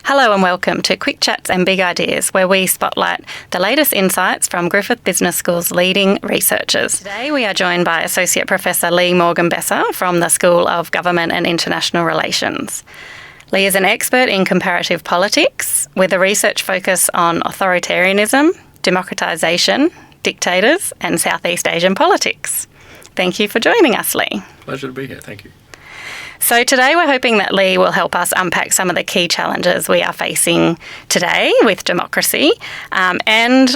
Hello and welcome to Quick Chats and Big Ideas, where we spotlight the latest insights from Griffith Business School's leading researchers. Today we are joined by Associate Professor Lee Morgenbesser from the School of Government and International Relations. Lee is an expert in comparative politics with a research focus on authoritarianism, democratisation, dictators and Southeast Asian politics. Thank you for joining us, Lee. Pleasure to be here. Thank you. So today we're hoping that Lee will help us unpack some of the key challenges we are facing today with democracy and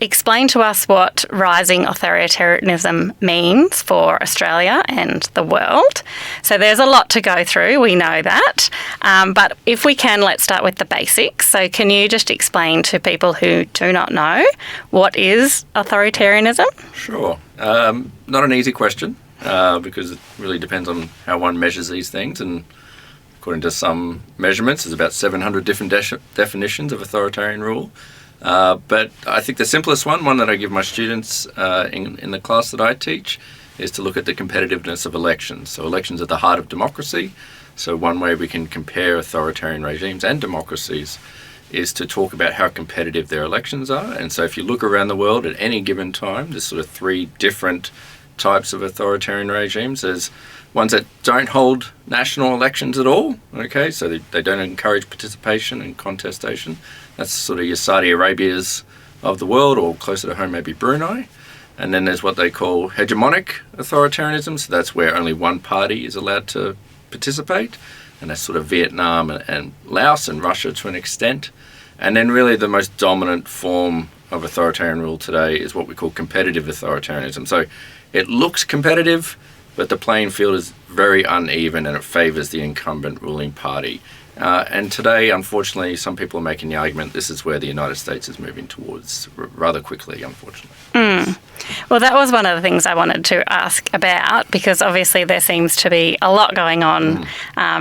explain to us what rising authoritarianism means for Australia and the world. So there's a lot to go through, we know that. But if we can, let's start with the basics. So can you just explain to people who do not know what is authoritarianism? Sure. Not an easy question. Because it really depends on how one measures these things, and according to some measurements there's about 700 different definitions of authoritarian rule, but I think the simplest one that I give my students in the class that I teach is to look at the competitiveness of elections. So elections are at the heart of democracy, so one way we can compare authoritarian regimes and democracies is to talk about how competitive their elections are. And so if you look around the world at any given time, there's sort of three different types of authoritarian regimes. There's ones that don't hold national elections at all, okay, so they don't encourage participation and contestation. That's sort of your Saudi Arabias of the world, or closer to home maybe Brunei. And then there's what they call hegemonic authoritarianism, so that's where only one party is allowed to participate, and that's sort of Vietnam and Laos and Russia to an extent. And then really the most dominant form of authoritarian rule today is what we call competitive authoritarianism. So it looks competitive, but the playing field is very uneven and it favours the incumbent ruling party. And today, unfortunately, some people are making the argument this is where the United States is moving towards rather quickly, unfortunately. Well, that was one of the things I wanted to ask about, because obviously there seems to be a lot going on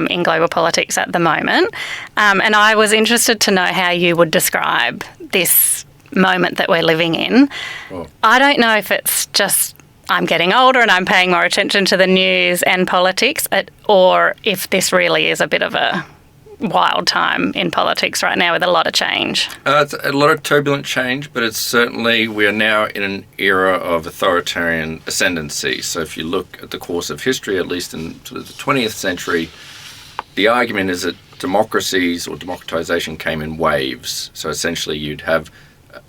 in global politics at the moment. And I was interested to know how you would describe this moment that we're living in. Well, I don't know if it's just I'm getting older and I'm paying more attention to the news and politics, or if this really is a bit of a wild time in politics right now with a lot of change. It's a lot of turbulent change, but it's certainly, we are now in an era of authoritarian ascendancy. So if you look at the course of history, at least in sort of the 20th century, the argument is that democracies or democratization came in waves. So essentially you'd have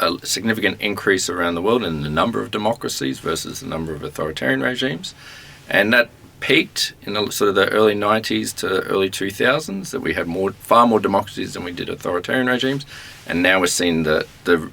a significant increase around the world in the number of democracies versus the number of authoritarian regimes. And that peaked in the, sort of the early 90s to early 2000s, that we had far more democracies than we did authoritarian regimes. And now we're seeing the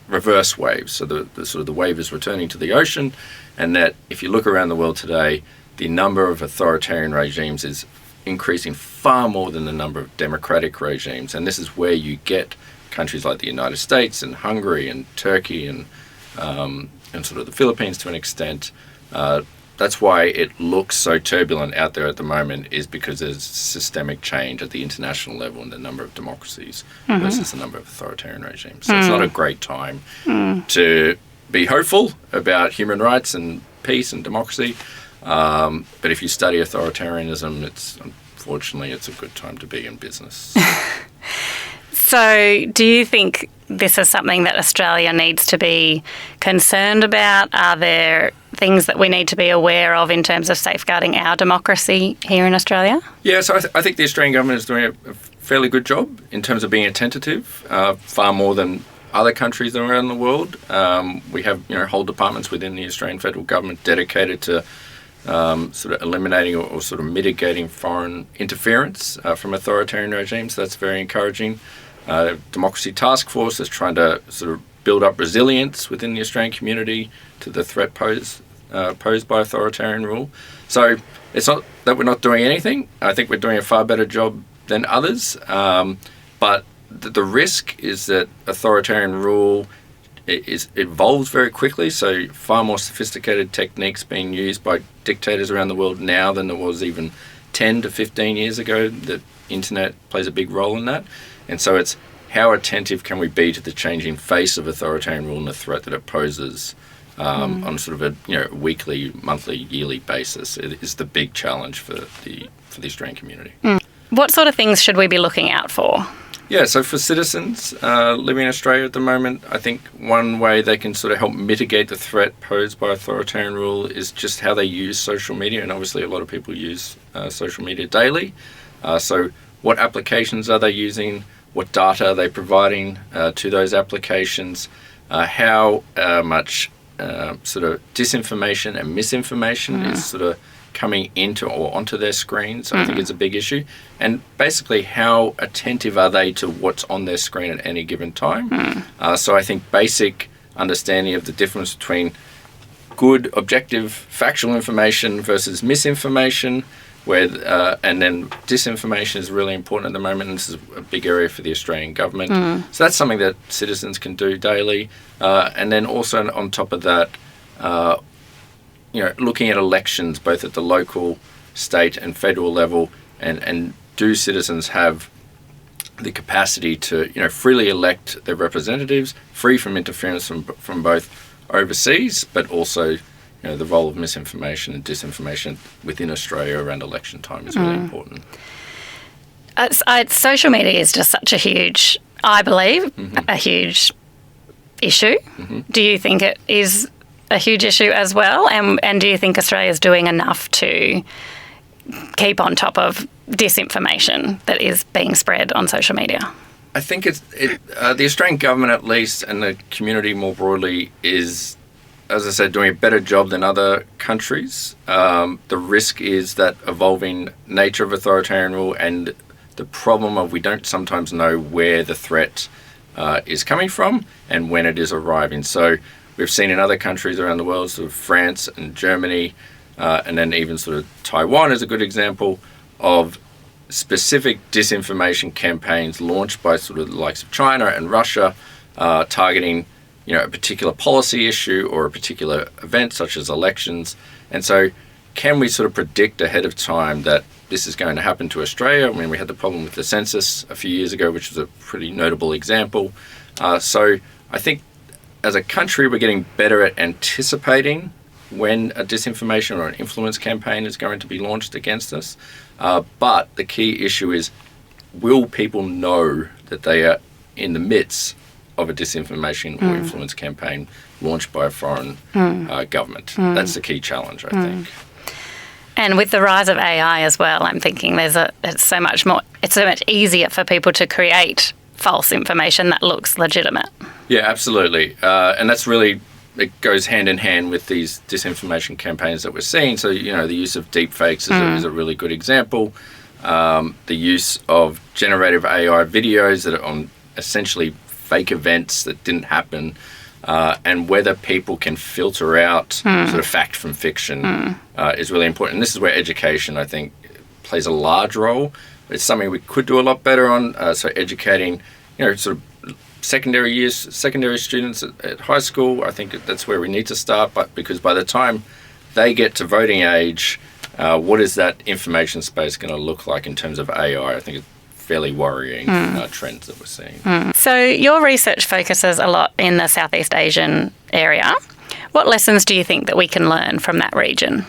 reverse wave. So the sort of the wave is returning to the ocean, and that if you look around the world today, the number of authoritarian regimes is increasing far more than the number of democratic regimes. And this is where you get countries like the United States and Hungary and Turkey and sort of the Philippines to an extent. That's why it looks so turbulent out there at the moment, is because there's systemic change at the international level in the number of democracies versus the number of authoritarian regimes. So it's not a great time to be hopeful about human rights and peace and democracy. But if you study authoritarianism, unfortunately it's a good time to be in business. So do you think this is something that Australia needs to be concerned about? Are there things that we need to be aware of in terms of safeguarding our democracy here in Australia? Yeah, so I think the Australian government is doing a fairly good job in terms of being attentive, far more than other countries around the world. We have whole departments within the Australian federal government dedicated to sort of eliminating or sort of mitigating foreign interference from authoritarian regimes. That's very encouraging. Democracy Task Force is trying to sort of build up resilience within the Australian community to the threat posed by authoritarian rule. So it's not that we're not doing anything. I think we're doing a far better job than others. But the risk is that authoritarian rule evolves very quickly. So far more sophisticated techniques being used by dictators around the world now than there was even 10 to 15 years ago. The internet plays a big role in that. And so it's how attentive can we be to the changing face of authoritarian rule and the threat that it poses on sort of a weekly, monthly, yearly basis. It is the big challenge for the Australian community. What sort of things should we be looking out for? Yeah, so for citizens living in Australia at the moment, I think one way they can sort of help mitigate the threat posed by authoritarian rule is just how they use social media. And obviously a lot of people use social media daily. So what applications are they using? What data are they providing to those applications? How much sort of disinformation and misinformation is sort of coming into or onto their screens. I think it's a big issue. And basically, how attentive are they to what's on their screen at any given time? So I think basic understanding of the difference between good, objective, factual information versus misinformation, and then disinformation is really important at the moment, and this is a big area for the Australian government. So that's something that citizens can do daily. And then also on top of that, looking at elections both at the local, state and federal level, and do citizens have the capacity to freely elect their representatives, free from interference from both overseas, but also the role of misinformation and disinformation within Australia around election time is really important. Social media is just such a huge, I believe, a huge issue. Do you think it is a huge issue as well? And do you think Australia is doing enough to keep on top of disinformation that is being spread on social media? I think the Australian government, at least, and the community more broadly, is, as I said, doing a better job than other countries. The risk is that evolving nature of authoritarian rule and the problem of we don't sometimes know where the threat is coming from and when it is arriving. So we've seen in other countries around the world, sort of France and Germany, and then even sort of Taiwan is a good example of specific disinformation campaigns launched by sort of the likes of China and Russia, targeting a particular policy issue or a particular event such as elections. And so can we sort of predict ahead of time that this is going to happen to Australia? I mean, we had the problem with the census a few years ago, which was a pretty notable example. So I think as a country, we're getting better at anticipating when a disinformation or an influence campaign is going to be launched against us. But the key issue is, will people know that they are in the midst of a disinformation or influence campaign launched by a foreign government? That's the key challenge, I think. And with the rise of AI as well, I'm thinking it's so much easier for people to create false information that looks legitimate. Yeah, absolutely. And that's really, it goes hand in hand with these disinformation campaigns that we're seeing. So, the use of deepfakes is a really good example. The use of generative AI videos that are on essentially fake events that didn't happen, and whether people can filter out sort of fact from fiction is really important. And this is where education, I think, plays a large role. It's something we could do a lot better on. So educating, sort of secondary students at high school, I think that's where we need to start. But because by the time they get to voting age, what is that information space going to look like in terms of AI? I think it's fairly worrying trends that we're seeing. So your research focuses a lot in the Southeast Asian area. What lessons do you think that we can learn from that region?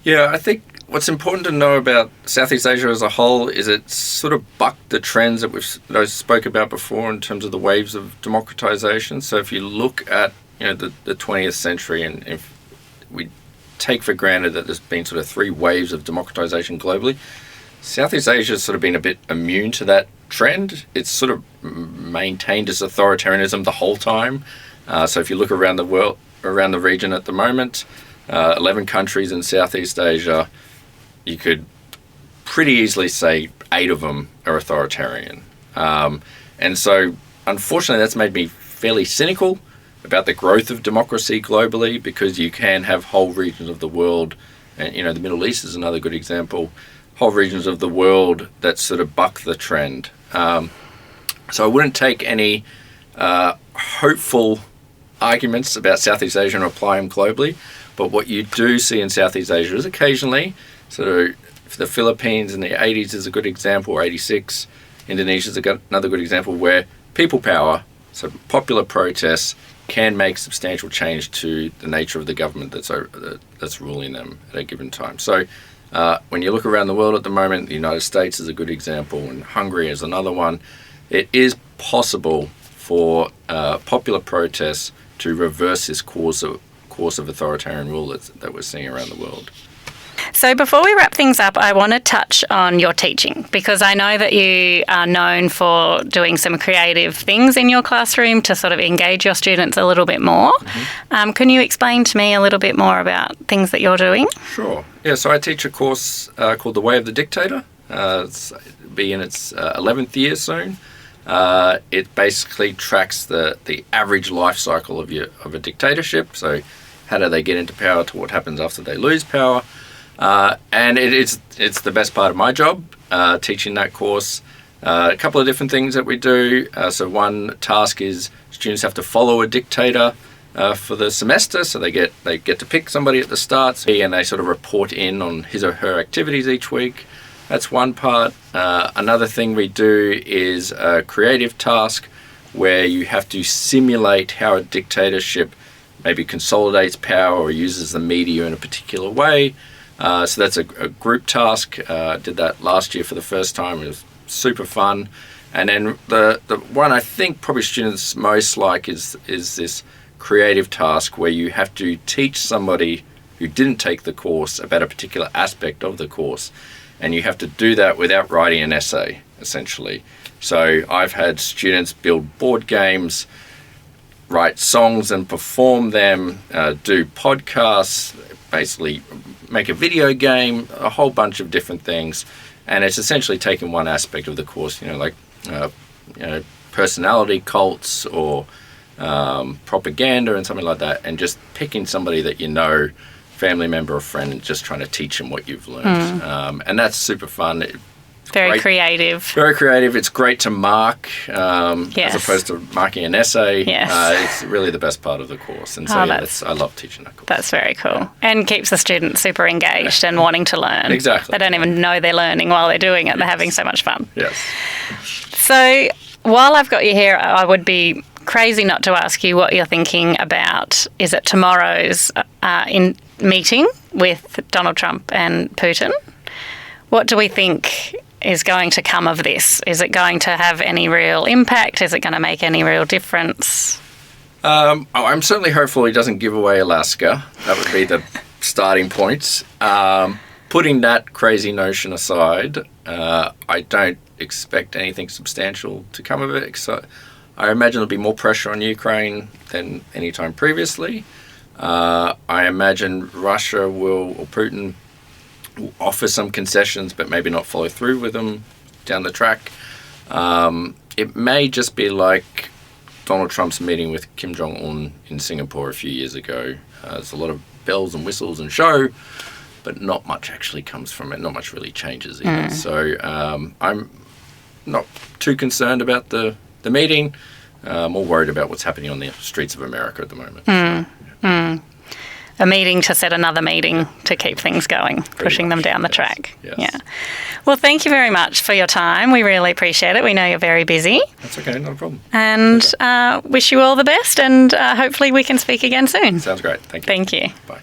Yeah, I think what's important to know about Southeast Asia as a whole is it's sort of bucked the trends that I spoke about before in terms of the waves of democratization. So if you look at the 20th century, and if we take for granted that there's been sort of three waves of democratization globally, Southeast Asia has sort of been a bit immune to that trend. It's sort of maintained its authoritarianism the whole time. So if you look around the world, around the region at the moment, 11 countries in Southeast Asia, you could pretty easily say 8 of them are authoritarian. And so, unfortunately, that's made me fairly cynical about the growth of democracy globally, because you can have whole regions of the world, and the Middle East is another good example, whole regions of the world that sort of buck the trend. So I wouldn't take any hopeful arguments about Southeast Asia and apply them globally. But what you do see in Southeast Asia is occasionally, so the Philippines in the 80s is a good example, or 86. Indonesia is another good example where people power, so popular protests, can make substantial change to the nature of the government that's ruling them at a given time. So when you look around the world at the moment, the United States is a good example, and Hungary is another one. it is possible for popular protests to reverse this course of authoritarian rule that we're seeing around the world. So before we wrap things up, I want to touch on your teaching, because I know that you are known for doing some creative things in your classroom to sort of engage your students a little bit more. Mm-hmm. Can you explain to me a little bit more about things that you're doing? Sure. Yeah, so I teach a course called The Way of the Dictator. It'll be in its 11th year soon. It basically tracks the average life cycle of a dictatorship. So how do they get into power to what happens after they lose power? And it's the best part of my job, teaching that course. A couple of different things that we do. So one task is students have to follow a dictator for the semester. So they get to pick somebody at the start, and they sort of report in on his or her activities each week. That's one part. Another thing we do is a creative task where you have to simulate how a dictatorship maybe consolidates power or uses the media in a particular way. So that's a group task. I did that last year for the first time. It was super fun. And then the one I think probably students most like is this creative task where you have to teach somebody who didn't take the course about a particular aspect of the course. And you have to do that without writing an essay, essentially. So I've had students build board games, write songs and perform them, do podcasts, basically make a video game, a whole bunch of different things. And it's essentially taking one aspect of the course, like personality cults or propaganda and something like that, and just picking somebody that family member or friend, and just trying to teach them what you've learned. And that's super fun. Very creative. Very creative. It's great to mark as opposed to marking an essay. Yes. It's really the best part of the course. And so I love teaching that course. That's very cool. Yeah. And keeps the students super engaged and wanting to learn. Exactly. They don't even know they're learning while they're doing it. Yes. They're having so much fun. Yes. So while I've got you here, I would be crazy not to ask you what you're thinking about. Is it tomorrow's meeting with Donald Trump and Putin? What do we think is going to come of this? Is it going to have any real impact? Is it going to make any real difference? I'm certainly hopeful he doesn't give away Alaska. That would be the starting point. Putting that crazy notion aside, I don't expect anything substantial to come of it. So I imagine there'll be more pressure on Ukraine than any time previously. I imagine Russia or Putin will offer some concessions, but maybe not follow through with them down the track. It may just be like Donald Trump's meeting with Kim Jong-un in Singapore a few years ago. There's a lot of bells and whistles and show, but not much actually comes from it. Not much really changes either. So I'm not too concerned about the meeting. More worried about what's happening on the streets of America at the moment. A meeting to set another meeting to keep things going, pushing them down the track. Yes. Yeah. Well, thank you very much for your time. We really appreciate it. We know you're very busy. That's okay, not a problem. And wish you all the best, and hopefully we can speak again soon. Sounds great. Thank you. Thank you. Bye.